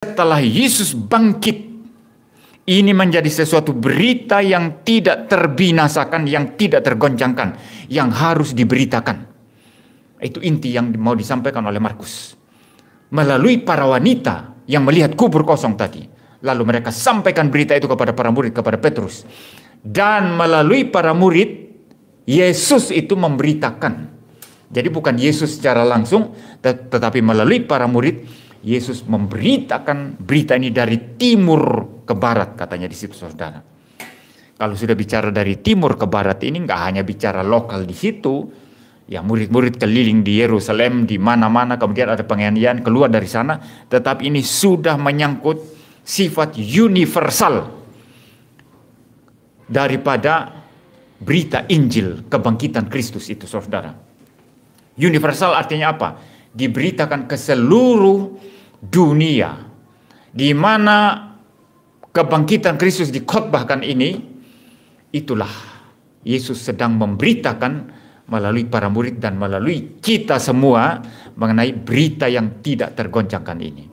setelah Yesus bangkit, ini menjadi sesuatu berita yang tidak terbinasakan, yang tidak tergoncangkan, yang harus diberitakan. Itu inti yang mau disampaikan oleh Markus. Melalui para wanita yang melihat kubur kosong tadi. Lalu mereka sampaikan berita itu kepada para murid, kepada Petrus. Dan melalui para murid, Yesus itu memberitakan. Jadi bukan Yesus secara langsung, tetapi melalui para murid, Yesus memberitakan berita ini dari timur ke barat, katanya di situ, saudara. Kalau sudah bicara dari timur ke barat ini nggak hanya bicara lokal di situ, ya murid-murid keliling di Yerusalem, di mana-mana, kemudian ada penganiayaan keluar dari sana, tetapi ini sudah menyangkut sifat universal daripada berita Injil kebangkitan Kristus itu, saudara. Universal artinya apa? Diberitakan ke seluruh dunia, di mana kebangkitan Kristus dikhotbahkan ini. Itulah Yesus sedang memberitakan melalui para murid dan melalui kita semua mengenai berita yang tidak tergoncangkan ini.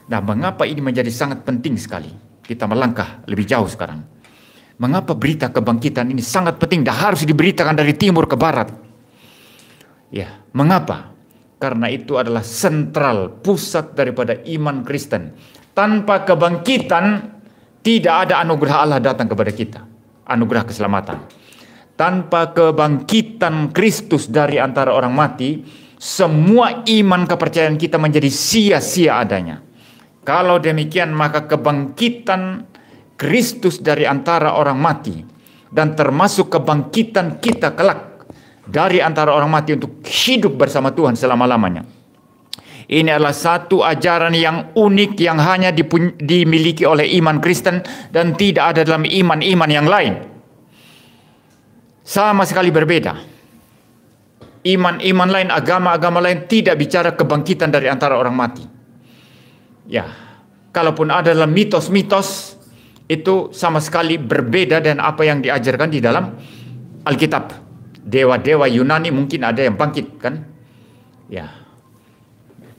Nah, mengapa ini menjadi sangat penting sekali? Kita melangkah lebih jauh sekarang. Mengapa berita kebangkitan ini sangat penting dan harus diberitakan dari timur ke barat? Ya, mengapa? Karena itu adalah sentral, pusat daripada iman Kristen. Tanpa kebangkitan, tidak ada anugerah Allah datang kepada kita. Anugerah keselamatan. Tanpa kebangkitan Kristus dari antara orang mati, semua iman kepercayaan kita menjadi sia-sia adanya. Kalau demikian, maka kebangkitan Kristus dari antara orang mati, dan termasuk kebangkitan kita kelak dari antara orang mati untuk hidup bersama Tuhan selama-lamanya. Ini adalah satu ajaran yang unik yang hanya dimiliki oleh iman Kristen dan tidak ada dalam iman-iman yang lain. Sama sekali berbeda. Iman-iman lain, agama-agama lain tidak bicara kebangkitan dari antara orang mati. Ya, kalaupun ada dalam mitos-mitos, itu sama sekali berbeda dengan apa yang diajarkan di dalam Alkitab. Dewa-dewa Yunani mungkin ada yang bangkit, kan? Ya,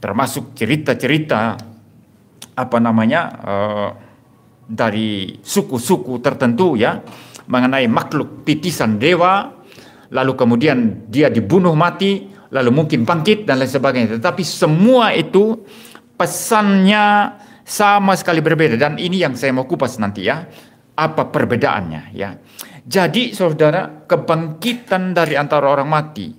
termasuk cerita-cerita dari suku-suku tertentu, ya, mengenai makhluk titisan dewa, lalu kemudian dia dibunuh mati, lalu mungkin bangkit dan lain sebagainya. Tetapi semua itu pesannya sama sekali berbeda, dan ini yang saya mau kupas nanti, ya, apa perbedaannya, ya. Jadi saudara, kebangkitan dari antara orang mati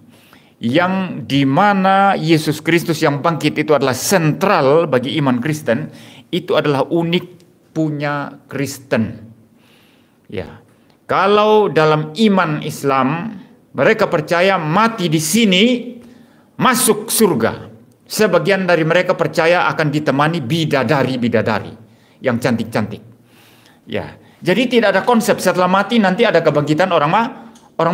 yang dimana Yesus Kristus yang bangkit itu adalah sentral bagi iman Kristen, itu adalah unik punya Kristen. Ya, kalau dalam iman Islam mereka percaya mati di sini masuk surga. Sebagian dari mereka percaya akan ditemani bidadari-bidadari yang cantik-cantik. Ya, jadi tidak ada konsep setelah mati nanti ada kebangkitan orang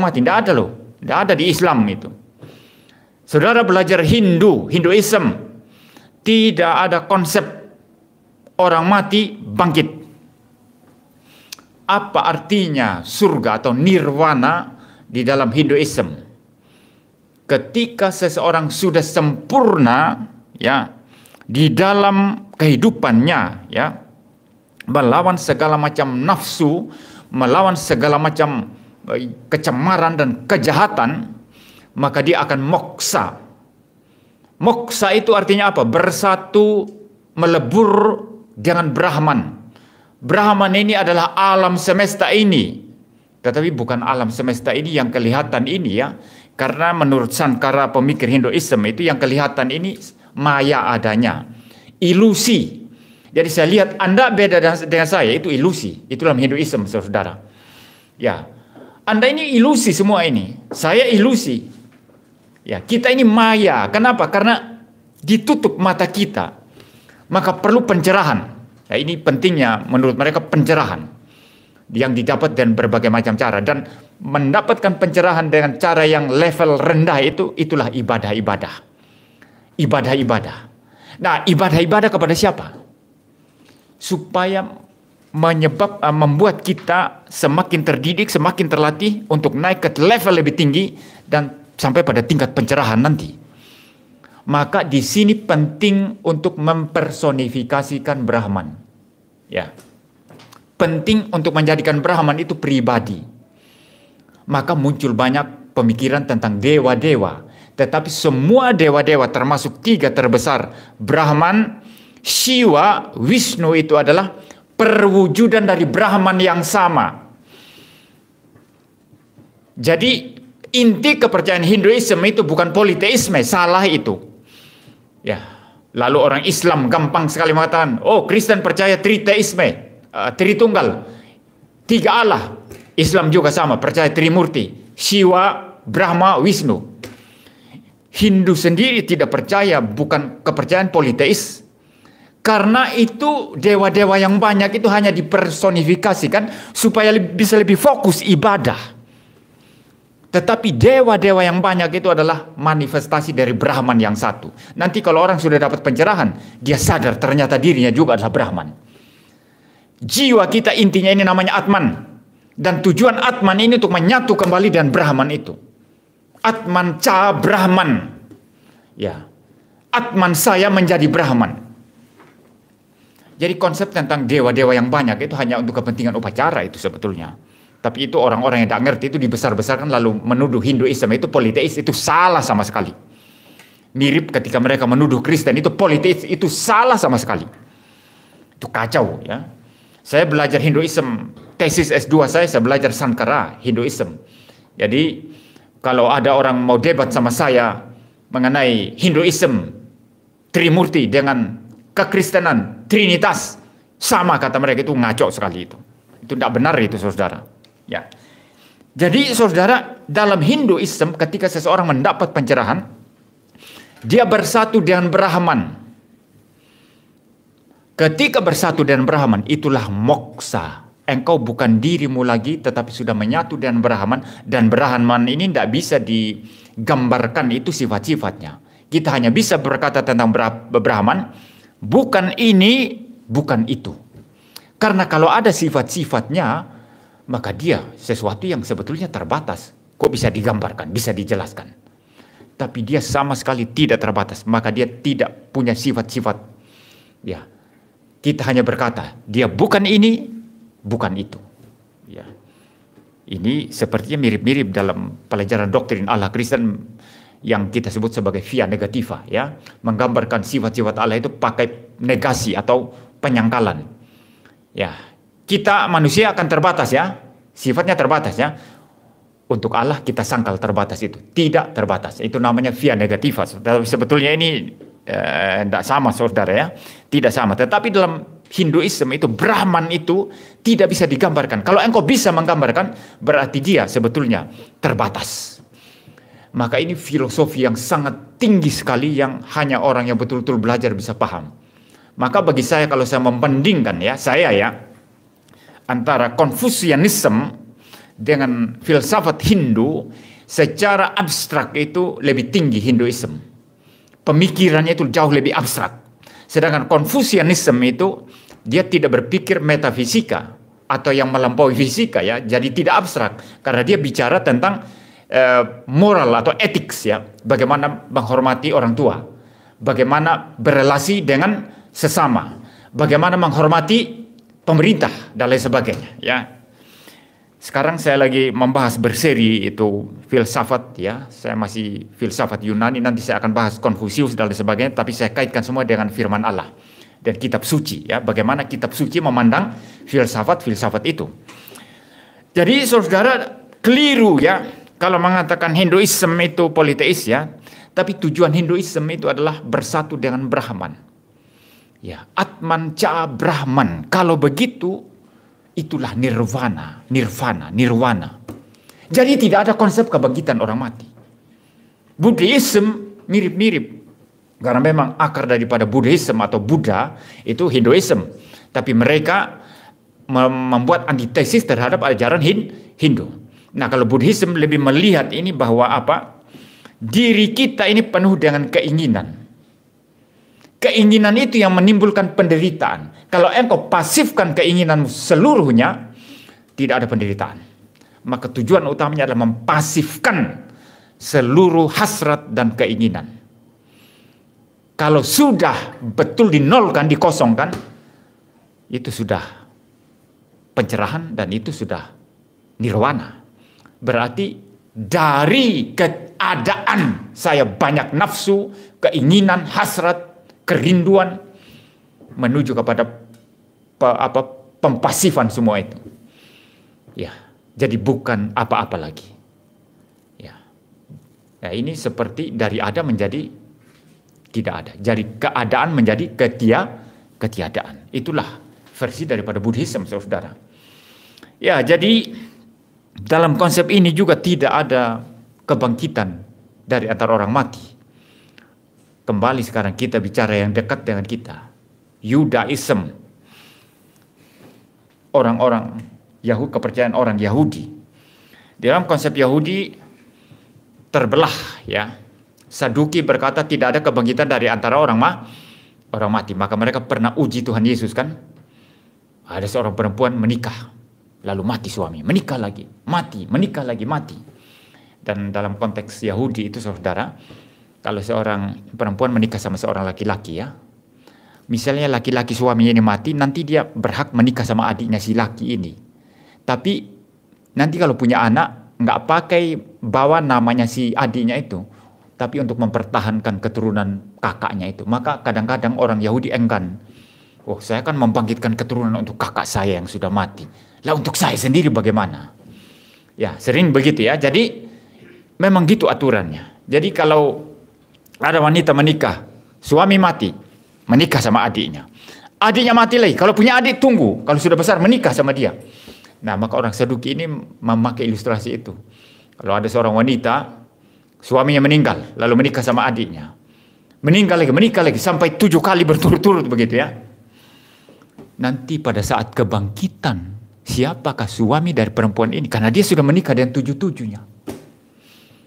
mati. Tidak ada loh. Tidak ada di Islam itu. Saudara belajar Hinduism, tidak ada konsep orang mati bangkit. Apa artinya surga atau nirwana di dalam Hinduism? Ketika seseorang sudah sempurna, ya, di dalam kehidupannya, ya, melawan segala macam nafsu, melawan segala macam kecemaran dan kejahatan, maka dia akan moksa. Moksa itu artinya apa? Bersatu, melebur dengan Brahman. Brahman ini adalah alam semesta ini. Tetapi bukan alam semesta ini yang kelihatan ini, ya. Karena menurut sankara pemikir Hinduism itu yang kelihatan ini maya adanya. Ilusi. Jadi saya lihat Anda beda dengan saya, itu ilusi. Itu dalam Hinduism, saudara. Ya, Anda ini ilusi semua ini. Saya ilusi. Ya, kita ini maya. Kenapa? Karena ditutup mata kita. Maka perlu pencerahan. Ya, ini pentingnya menurut mereka pencerahan yang didapat dengan berbagai macam cara, dan mendapatkan pencerahan dengan cara yang level rendah itulah ibadah-ibadah. Ibadah-ibadah. Nah, ibadah-ibadah kepada siapa? Supaya membuat kita semakin terdidik, semakin terlatih untuk naik ke level lebih tinggi dan sampai pada tingkat pencerahan nanti. Maka di sini penting untuk mempersonifikasikan Brahman. Ya. Penting untuk menjadikan Brahman itu pribadi. Maka muncul banyak pemikiran tentang dewa-dewa. Tetapi semua dewa-dewa termasuk 3 terbesar, Brahman, Shiva, Wisnu, itu adalah perwujudan dari Brahman yang sama. Jadi inti kepercayaan Hinduisme itu bukan politeisme, salah itu. Ya, lalu orang Islam gampang sekali mengatakan, oh Kristen percaya triteisme, Tritunggal, 3 Allah. Islam juga sama, percaya Trimurti, Shiva, Brahma, Wisnu. Hindu sendiri tidak percaya, bukan kepercayaan politeis. Karena itu dewa-dewa yang banyak itu hanya dipersonifikasikan supaya bisa lebih fokus ibadah. Tetapi dewa-dewa yang banyak itu adalah manifestasi dari Brahman yang satu. Nanti kalau orang sudah dapat pencerahan, dia sadar ternyata dirinya juga adalah Brahman. Jiwa kita intinya ini namanya Atman. Dan tujuan Atman ini untuk menyatu kembali dengan Brahman itu. Atman ca Brahman. Ya. Atman saya menjadi Brahman. Jadi konsep tentang dewa-dewa yang banyak itu hanya untuk kepentingan upacara itu sebetulnya. Tapi itu orang-orang yang tidak ngerti itu dibesar-besarkan lalu menuduh Hinduisme itu politeis, itu salah sama sekali. Mirip ketika mereka menuduh Kristen itu politeis, itu salah sama sekali. Itu kacau ya. Saya belajar Hinduisme, tesis S2 saya belajar Sankara, Hinduisme. Jadi kalau ada orang mau debat sama saya mengenai Hinduisme, Trimurti dengan kekristenan, Trinitas, sama kata mereka, itu ngaco sekali itu. Itu tidak benar itu saudara. Ya. Jadi saudara, dalam Hinduisme ketika seseorang mendapat pencerahan, dia bersatu dengan Brahman. Ketika bersatu dengan Brahman, itulah moksa. Engkau bukan dirimu lagi, tetapi sudah menyatu dengan Brahman. Dan Brahman ini tidak bisa digambarkan itu sifat-sifatnya. Kita hanya bisa berkata tentang Brahman, bukan ini, bukan itu. Karena kalau ada sifat-sifatnya, maka dia sesuatu yang sebetulnya terbatas. Kok bisa digambarkan, bisa dijelaskan. Tapi dia sama sekali tidak terbatas. Maka dia tidak punya sifat-sifat. Ya, kita hanya berkata, dia bukan ini, bukan itu. Ya. Ini sepertinya mirip-mirip dalam pelajaran doktrin Allah Kristen yang kita sebut sebagai via negativa, ya, menggambarkan sifat-sifat Allah itu pakai negasi atau penyangkalan. Ya, kita manusia akan terbatas ya, sifatnya terbatas ya. Untuk Allah kita sangkal terbatas itu, tidak terbatas. Itu namanya via negativa. Tapi sebetulnya ini tidak sama saudara ya, tidak sama. Tetapi dalam Hinduisme itu Brahman itu tidak bisa digambarkan. Kalau engkau bisa menggambarkan, berarti dia sebetulnya terbatas. Maka ini filosofi yang sangat tinggi sekali yang hanya orang yang betul-betul belajar bisa paham. Maka bagi saya kalau saya membandingkan ya, saya ya, antara Confucianism dengan filsafat Hindu, secara abstrak itu lebih tinggi Hinduisme. Pemikirannya itu jauh lebih abstrak. Sedangkan Confucianism itu dia tidak berpikir metafisika atau yang melampaui fisika ya, jadi tidak abstrak karena dia bicara tentang moral atau ethics ya, bagaimana menghormati orang tua, bagaimana berelasi dengan sesama, bagaimana menghormati pemerintah dan lain sebagainya ya. Sekarang saya lagi membahas berseri itu filsafat ya, saya masih filsafat Yunani, nanti saya akan bahas Konfusius dan lain sebagainya, tapi saya kaitkan semua dengan firman Allah dan kitab suci ya, bagaimana kitab suci memandang filsafat-filsafat itu. Jadi saudara keliru ya kalau mengatakan Hinduisme itu politeis ya, tapi tujuan Hinduisme itu adalah bersatu dengan Brahman. Ya, Atman ca Brahman. Kalau begitu itulah nirvana. Jadi tidak ada konsep kebangkitan orang mati. Buddhisme mirip-mirip. Karena memang akar daripada Buddhisme atau Buddha itu Hinduisme. Tapi mereka membuat antitesis terhadap ajaran Hindu. Nah kalau Buddhisme lebih melihat ini bahwa apa? Diri kita ini penuh dengan keinginan. Keinginan itu yang menimbulkan penderitaan. Kalau engkau pasifkan keinginanmu seluruhnya, tidak ada penderitaan. Maka tujuan utamanya adalah mempasifkan seluruh hasrat dan keinginan. Kalau sudah betul dinolkan, dikosongkan, itu sudah pencerahan dan itu sudah nirwana. Berarti dari keadaan saya banyak nafsu, keinginan, hasrat, kerinduan, menuju kepada pempasifan semua itu. Ya, jadi bukan apa-apa lagi. Ya. Ya, ini seperti dari ada menjadi tidak ada. Jadi keadaan menjadi ketiadaan. Itulah versi daripada Buddhism, saudara. Ya, jadi dalam konsep ini juga tidak ada kebangkitan dari antara orang mati. Kembali sekarang kita bicara yang dekat dengan kita. Yudaism. Orang-orang Yahudi, kepercayaan orang Yahudi. Dalam konsep Yahudi terbelah, ya. Saduki berkata tidak ada kebangkitan dari antara orang mati. Maka mereka pernah uji Tuhan Yesus, kan? Ada seorang perempuan menikah, lalu mati suami, menikah lagi, mati, menikah lagi, mati. Dan dalam konteks Yahudi itu, saudara, kalau seorang perempuan menikah sama seorang laki-laki, ya, misalnya laki-laki suaminya ini mati, nanti dia berhak menikah sama adiknya si laki ini. Tapi nanti kalau punya anak, nggak pakai bawa namanya si adiknya itu, tapi untuk mempertahankan keturunan kakaknya itu. Maka kadang-kadang orang Yahudi enggan. Oh, saya akan membangkitkan keturunan untuk kakak saya yang sudah mati. Lah untuk saya sendiri bagaimana? Ya, sering begitu ya. Jadi memang gitu aturannya. Jadi kalau ada wanita menikah, suami mati, menikah sama adiknya. Adiknya mati lagi. Kalau punya adik tunggu. Kalau sudah besar menikah sama dia. Nah, maka orang Saduki ini memakai ilustrasi itu. Kalau ada seorang wanita, suaminya meninggal, lalu menikah sama adiknya. Menikah lagi, sampai 7 kali berturut-turut begitu ya. Nanti pada saat kebangkitan, siapakah suami dari perempuan ini? Karena dia sudah menikah dengan 7-7-nya.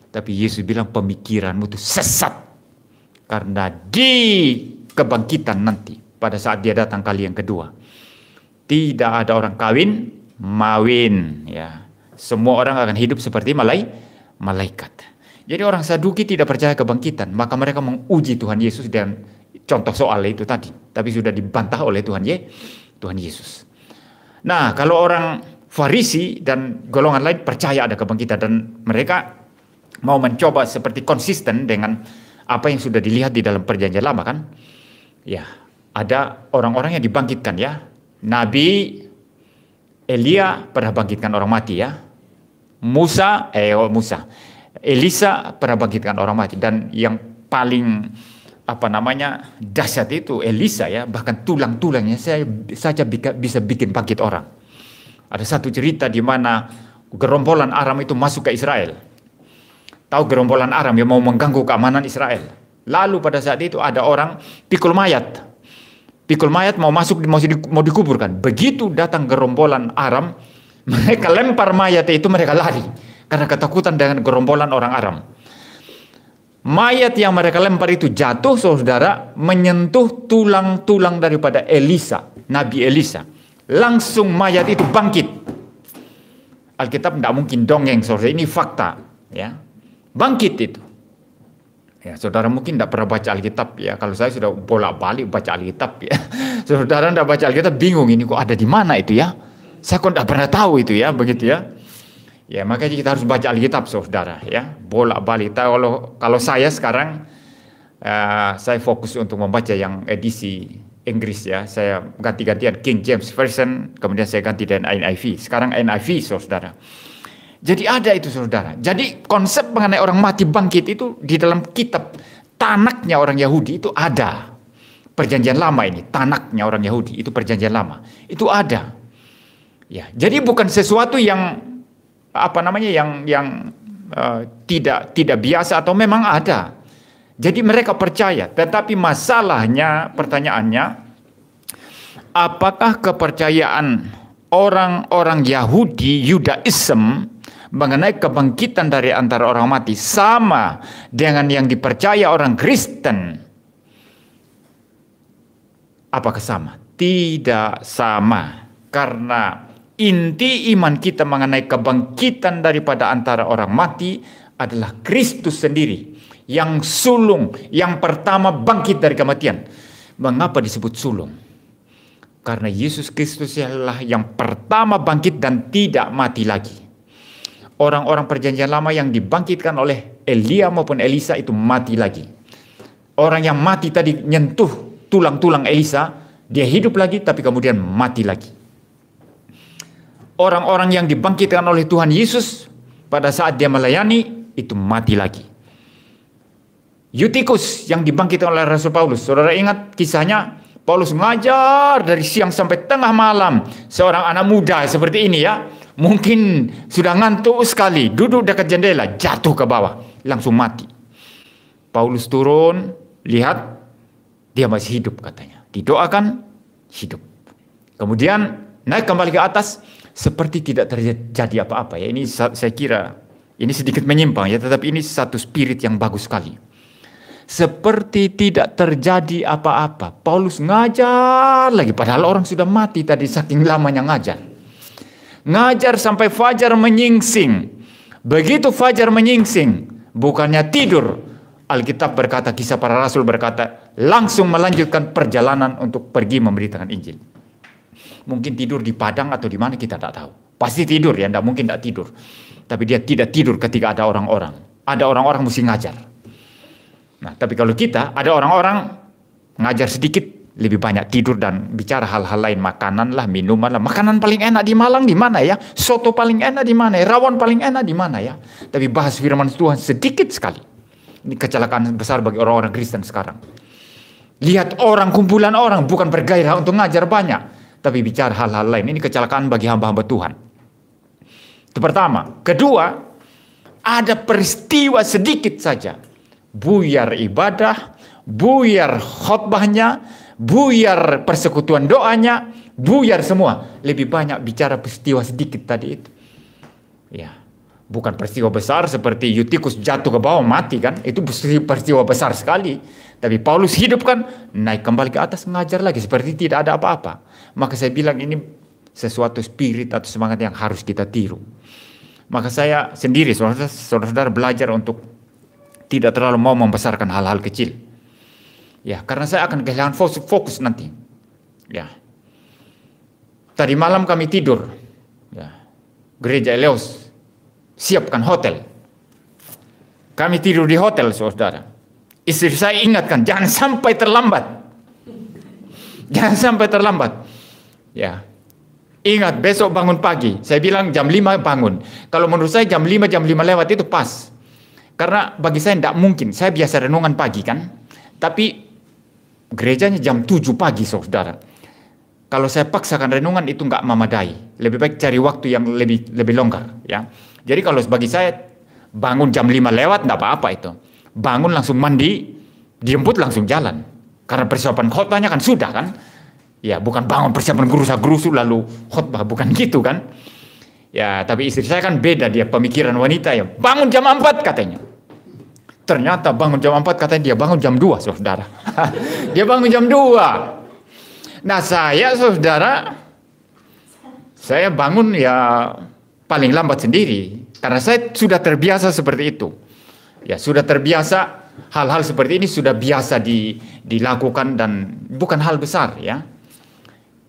Tapi Yesus bilang pemikiranmu itu sesat. Karena di kebangkitan nanti, pada saat dia datang kali yang kedua, tidak ada orang kawin, mawin. Ya. Semua orang akan hidup seperti malaikat. Jadi orang Saduki tidak percaya kebangkitan. Maka mereka menguji Tuhan Yesus dan contoh soal itu tadi. Tapi sudah dibantah oleh Tuhan Yesus. Nah, kalau orang Farisi dan golongan lain percaya ada kebangkitan. Dan mereka mau mencoba seperti konsisten dengan apa yang sudah dilihat di dalam perjanjian lama, kan? Ya, ada orang-orang yang dibangkitkan, ya. Nabi Elia pernah bangkitkan orang mati, ya. Elisa pernah bangkitkan orang mati. Dan yang paling dahsyat itu Elisa, ya, bahkan tulang-tulangnya saja bisa bikin bangkit orang. Ada satu cerita di mana gerombolan Aram itu masuk ke Israel. Tahu gerombolan Aram yang mau mengganggu keamanan Israel. Lalu pada saat itu ada orang pikul mayat. Pikul mayat mau masuk, mau dikuburkan. Begitu datang gerombolan Aram, mereka lempar mayat itu, mereka lari. Karena ketakutan dengan gerombolan orang Aram. Mayat yang mereka lempar itu jatuh, saudara, menyentuh tulang-tulang daripada Elisa, Nabi Elisa. Langsung mayat itu bangkit. Alkitab tidak mungkin dongeng, saudara, ini fakta, ya. Bangkit itu. Ya, saudara mungkin tidak pernah baca Alkitab, ya. Kalau saya sudah bolak-balik baca Alkitab, ya. Saudara tidak baca Alkitab bingung, ini kok ada di mana itu, ya. Saya kok tidak pernah tahu itu, ya, begitu, ya. Ya, makanya kita harus baca Alkitab, saudara, ya. Bolak-balik. Kalau saya sekarang saya fokus untuk membaca yang edisi Inggris, ya. Saya ganti-gantian King James Version, kemudian saya ganti dengan NIV. Sekarang NIV, saudara. Jadi ada itu, saudara. Jadi konsep mengenai orang mati bangkit itu di dalam kitab Tanaknya orang Yahudi itu ada. Perjanjian lama ini, Tanaknya orang Yahudi itu perjanjian lama. Itu ada. Ya, jadi bukan sesuatu yang tidak biasa, atau memang ada. Jadi mereka percaya. Tetapi masalahnya, pertanyaannya, apakah kepercayaan orang-orang Yahudi, Yudaism, mengenai kebangkitan dari antara orang mati sama dengan yang dipercaya orang Kristen? Apakah sama? Tidak sama. Karena inti iman kita mengenai kebangkitan daripada antara orang mati adalah Kristus sendiri yang sulung, yang pertama bangkit dari kematian. Mengapa disebut sulung? Karena Yesus Kristus adalah yang pertama bangkit dan tidak mati lagi. Orang-orang perjanjian lama yang dibangkitkan oleh Elia maupun Elisa itu mati lagi. Orang yang mati tadi nyentuh tulang-tulang Elisa, dia hidup lagi tapi kemudian mati lagi. Orang-orang yang dibangkitkan oleh Tuhan Yesus pada saat dia melayani itu mati lagi. Eutikus yang dibangkitkan oleh Rasul Paulus. Saudara ingat kisahnya? Paulus mengajar dari siang sampai tengah malam. Seorang anak muda seperti ini ya. Mungkin sudah ngantuk sekali. Duduk dekat jendela. Jatuh ke bawah. Langsung mati. Paulus turun. Lihat. Dia masih hidup katanya. Didoakan. Hidup. Kemudian naik kembali ke atas. Seperti tidak terjadi apa-apa ya. Ini saya kira. Ini sedikit menyimpang ya. Tetapi ini satu spirit yang bagus sekali. Seperti tidak terjadi apa-apa. Paulus ngajar lagi. Padahal orang sudah mati tadi saking lamanya ngajar. Ngajar sampai fajar menyingsing. Begitu fajar menyingsing. Bukannya tidur. Alkitab berkata, Kisah Para Rasul berkata, langsung melanjutkan perjalanan untuk pergi memberitakan Injil. Mungkin tidur di padang atau di mana kita tidak tahu. Pasti tidur ya, tidak mungkin tidak tidur. Tapi dia tidak tidur ketika ada orang-orang. Ada orang-orang mesti ngajar. Nah, tapi kalau kita, ada orang-orang ngajar sedikit, lebih banyak tidur dan bicara hal-hal lain. Makanan lah, minuman lah. Makanan paling enak di Malang di mana ya? Soto paling enak di mana ya? Rawon paling enak di mana ya? Tapi bahas firman Tuhan sedikit sekali. Ini kecelakaan besar bagi orang-orang Kristen sekarang. Lihat orang, kumpulan orang, bukan bergairah untuk ngajar banyak. Tapi bicara hal-hal lain. Ini kecelakaan bagi hamba-hamba Tuhan. Itu pertama. Kedua, ada peristiwa sedikit saja. Buyar ibadah, buyar khotbahnya, buyar persekutuan doanya, buyar semua. Lebih banyak bicara peristiwa sedikit tadi itu. Ya, bukan peristiwa besar seperti Eutikus jatuh ke bawah mati kan? Itu peristiwa besar sekali. Tapi Paulus hidup kan, naik kembali ke atas ngajar lagi seperti tidak ada apa-apa. Maka saya bilang ini sesuatu spirit atau semangat yang harus kita tiru. Maka saya sendiri, saudara-saudara belajar untuk tidak terlalu mau membesarkan hal-hal kecil. Ya, karena saya akan kehilangan fokus nanti. Ya. Tadi malam kami tidur. Ya. Gereja Eleos siapkan hotel. Kami tidur di hotel, saudara. Istri saya ingatkan, jangan sampai terlambat. Jangan sampai terlambat. Ya. Ingat, besok bangun pagi. Saya bilang jam 5 bangun. Kalau menurut saya jam 5 lewat itu pas. Karena bagi saya tidak mungkin. Saya biasa renungan pagi kan. Tapi gerejanya jam 7 pagi saudara. Kalau saya paksakan renungan itu nggak memadai. Lebih baik cari waktu yang lebih longgar. Ya. Jadi kalau bagi saya bangun jam 5 lewat tidak apa-apa itu. Bangun langsung mandi. Dijemput langsung jalan. Karena persiapan khotbahnya kan sudah kan. Ya bukan bangun persiapan gerusa-gerusu lalu khotbah. Bukan gitu kan. Ya tapi istri saya kan beda. Dia pemikiran wanita ya. Bangun jam 4 katanya. Ternyata bangun jam 4 katanya dia bangun jam 2 saudara. Dia bangun jam 2. Nah saya saudara, saya bangun ya paling lambat sendiri. Karena saya sudah terbiasa seperti itu. Ya sudah terbiasa hal-hal seperti ini sudah biasa dilakukan dan bukan hal besar ya.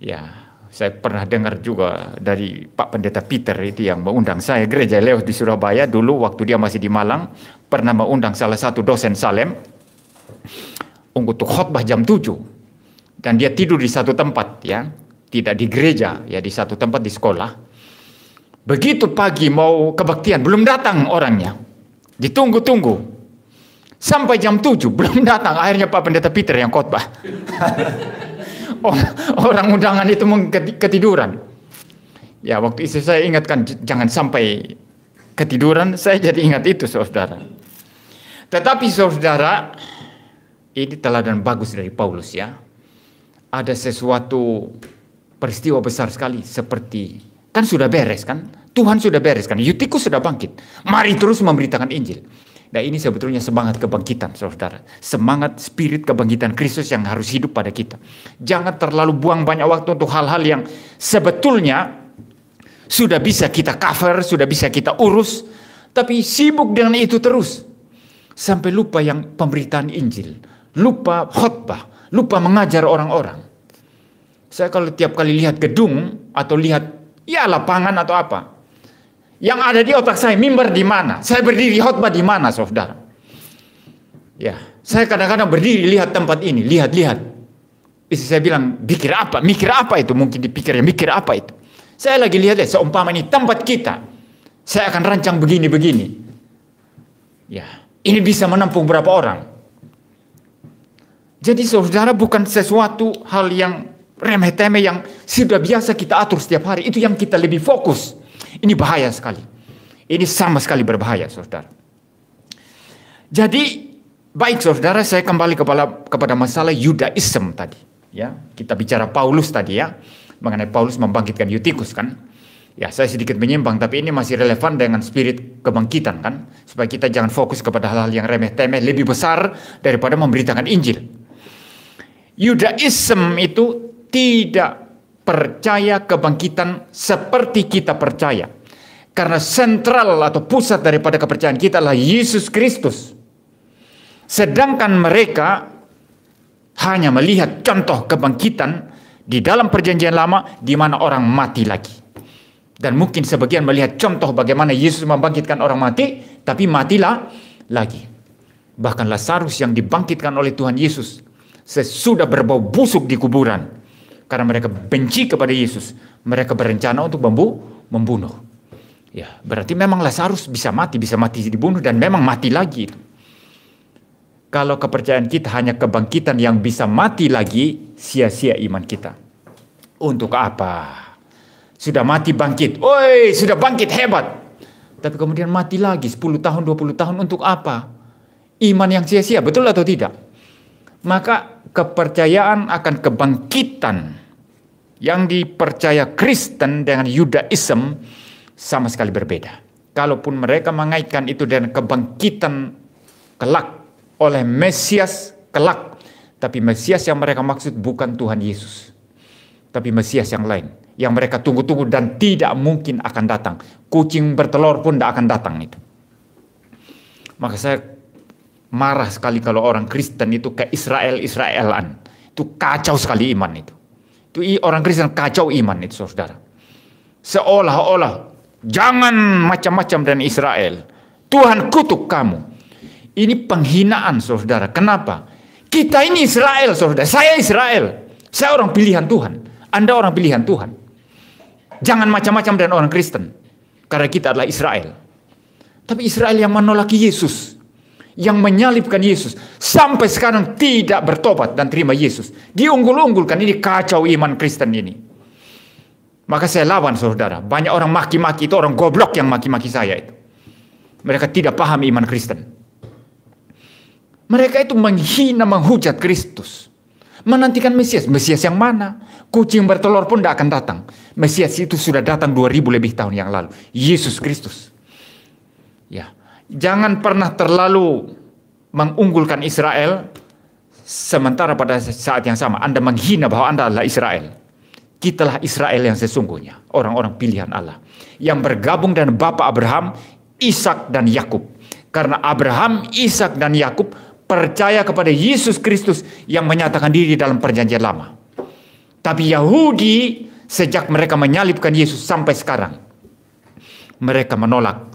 Ya saya pernah dengar juga dari Pak Pendeta Peter itu yang mengundang saya Gereja Eleos di Surabaya dulu waktu dia masih di Malang pernah mengundang salah satu dosen Salem untuk khotbah jam 7 dan dia tidur di satu tempat ya tidak di gereja ya di satu tempat di sekolah. Begitu pagi mau kebaktian belum datang orangnya ditunggu-tunggu sampai jam 7 belum datang akhirnya Pak Pendeta Peter yang khotbah. Orang undangan itu ketiduran. Ya waktu itu saya ingatkan jangan sampai ketiduran. Saya jadi ingat itu saudara. Tetapi saudara, ini teladan bagus dari Paulus ya. Ada sesuatu peristiwa besar sekali seperti kan sudah beres kan. Tuhan sudah beres kan. Eutikus sudah bangkit. Mari terus memberitakan Injil. Nah ini sebetulnya semangat kebangkitan saudara. Semangat spirit kebangkitan Kristus yang harus hidup pada kita. Jangan terlalu buang banyak waktu untuk hal-hal yang sebetulnya sudah bisa kita cover, sudah bisa kita urus. Tapi sibuk dengan itu terus. Sampai lupa yang pemberitaan Injil. Lupa khotbah. Lupa mengajar orang-orang. Saya kalau tiap kali lihat gedung atau lihat lapangan atau apa, yang ada di otak saya, mimbar di mana? Saya berdiri khotbah di mana, saudara? Ya, saya kadang-kadang berdiri lihat tempat ini, lihat-lihat. Istri saya bilang, mikir apa itu? Mungkin dipikirnya, mikir apa itu? Saya lagi lihat, seumpama ini tempat kita. Saya akan rancang begini-begini. Ya, ini bisa menampung berapa orang? Jadi saudara, bukan sesuatu hal yang remeh-temeh yang sudah biasa kita atur setiap hari. Itu yang kita lebih fokus. Ini bahaya sekali. Ini sama sekali berbahaya, saudara. Jadi, baik saudara, saya kembali kepada masalah Yudaism tadi. Ya, kita bicara Paulus tadi ya, mengenai Paulus membangkitkan Eutikus kan. Ya, saya sedikit menyimpang, tapi ini masih relevan dengan spirit kebangkitan kan. Supaya kita jangan fokus kepada hal-hal yang remeh-temeh lebih besar daripada memberitakan Injil. Yudaism itu tidak percaya kebangkitan seperti kita percaya. Karena sentral atau pusat daripada kepercayaan kita adalah Yesus Kristus. Sedangkan mereka hanya melihat contoh kebangkitan di dalam perjanjian lama di mana orang mati lagi. Dan mungkin sebagian melihat contoh bagaimana Yesus membangkitkan orang mati, tapi matilah lagi. Bahkan Lazarus yang dibangkitkan oleh Tuhan Yesus sesudah berbau busuk di kuburan. Karena mereka benci kepada Yesus, mereka berencana untuk membunuh. Ya, berarti memang Lazarus bisa mati dibunuh dan memang mati lagi. Kalau kepercayaan kita hanya kebangkitan yang bisa mati lagi, sia-sia iman kita. Untuk apa? Sudah mati bangkit, sudah bangkit hebat. Tapi kemudian mati lagi 10 tahun, 20 tahun untuk apa? Iman yang sia-sia, betul atau tidak? Maka kepercayaan akan kebangkitan yang dipercaya Kristen dengan Yudaism sama sekali berbeda. Kalaupun mereka mengaitkan itu dengan kebangkitan kelak oleh Mesias kelak, tapi Mesias yang mereka maksud bukan Tuhan Yesus, tapi Mesias yang lain, yang mereka tunggu-tunggu dan tidak mungkin akan datang. Kucing bertelur pun tidak akan datang itu. Maka saya marah sekali kalau orang Kristen itu ke Israel-Israelan. Itu kacau sekali iman itu. Itu orang Kristen kacau iman itu, saudara. Seolah-olah jangan macam-macam dengan Israel. Tuhan kutuk kamu. Ini penghinaan, saudara. Kenapa? Kita ini Israel, saudara. Saya Israel. Saya orang pilihan Tuhan. Anda orang pilihan Tuhan. Jangan macam-macam dengan orang Kristen. Karena kita adalah Israel. Tapi Israel yang menolak Yesus, yang menyalibkan Yesus, sampai sekarang tidak bertobat dan terima Yesus. Diunggul-unggulkan, ini kacau iman Kristen ini. Maka saya lawan, saudara. Banyak orang maki-maki itu, orang goblok yang maki-maki saya itu. Mereka tidak paham iman Kristen. Mereka itu menghina, menghujat Kristus. Menantikan Mesias. Mesias yang mana? Kucing bertelur pun tidak akan datang. Mesias itu sudah datang 2000 lebih tahun yang lalu. Yesus Kristus. Ya, jangan pernah terlalu mengunggulkan Israel, sementara pada saat yang sama Anda menghina bahwa Anda adalah Israel. Kitalah Israel yang sesungguhnya, orang-orang pilihan Allah, yang bergabung dengan Bapa Abraham, Ishak dan Yakub. Karena Abraham, Ishak dan Yakub percaya kepada Yesus Kristus yang menyatakan diri dalam perjanjian lama. Tapi Yahudi sejak mereka menyalibkan Yesus sampai sekarang, mereka menolak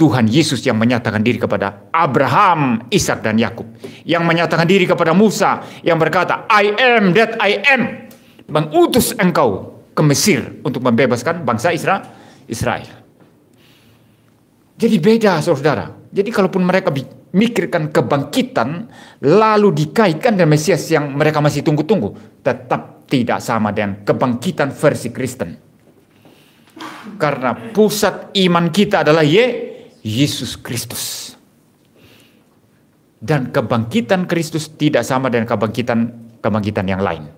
Tuhan Yesus yang menyatakan diri kepada Abraham, Ishak dan Yakub, yang menyatakan diri kepada Musa yang berkata, I am that I am, mengutus engkau ke Mesir untuk membebaskan bangsa Israel. Jadi beda, saudara. Jadi kalaupun mereka mikirkan kebangkitan lalu dikaitkan dengan Mesias yang mereka masih tunggu-tunggu, tetap tidak sama dengan kebangkitan versi Kristen. Karena pusat iman kita adalah Yesus Kristus. Dan kebangkitan Kristus tidak sama dengan kebangkitan yang lain.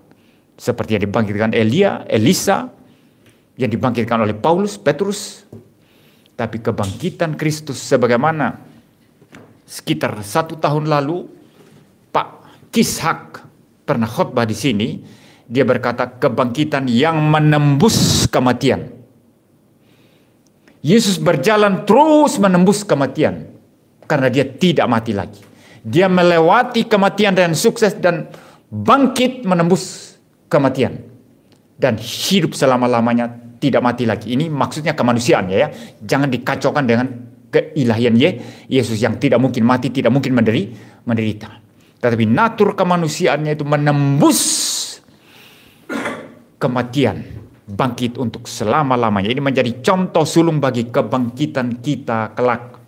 Seperti yang dibangkitkan Elisa, yang dibangkitkan oleh Paulus, Petrus. Tapi kebangkitan Kristus sebagaimana sekitar 1 tahun lalu Pak Kishak pernah khotbah di sini. Dia berkata kebangkitan yang menembus kematian. Yesus berjalan terus menembus kematian karena dia tidak mati lagi. Dia melewati kematian dengan sukses dan bangkit menembus kematian dan hidup selama-lamanya, tidak mati lagi. Ini maksudnya kemanusiaan ya. Jangan dikacaukan dengan keilahian Yesus yang tidak mungkin mati, tidak mungkin menderita. Tetapi natur kemanusiaannya itu menembus kematian, bangkit untuk selama-lamanya. Ini menjadi contoh sulung bagi kebangkitan kita kelak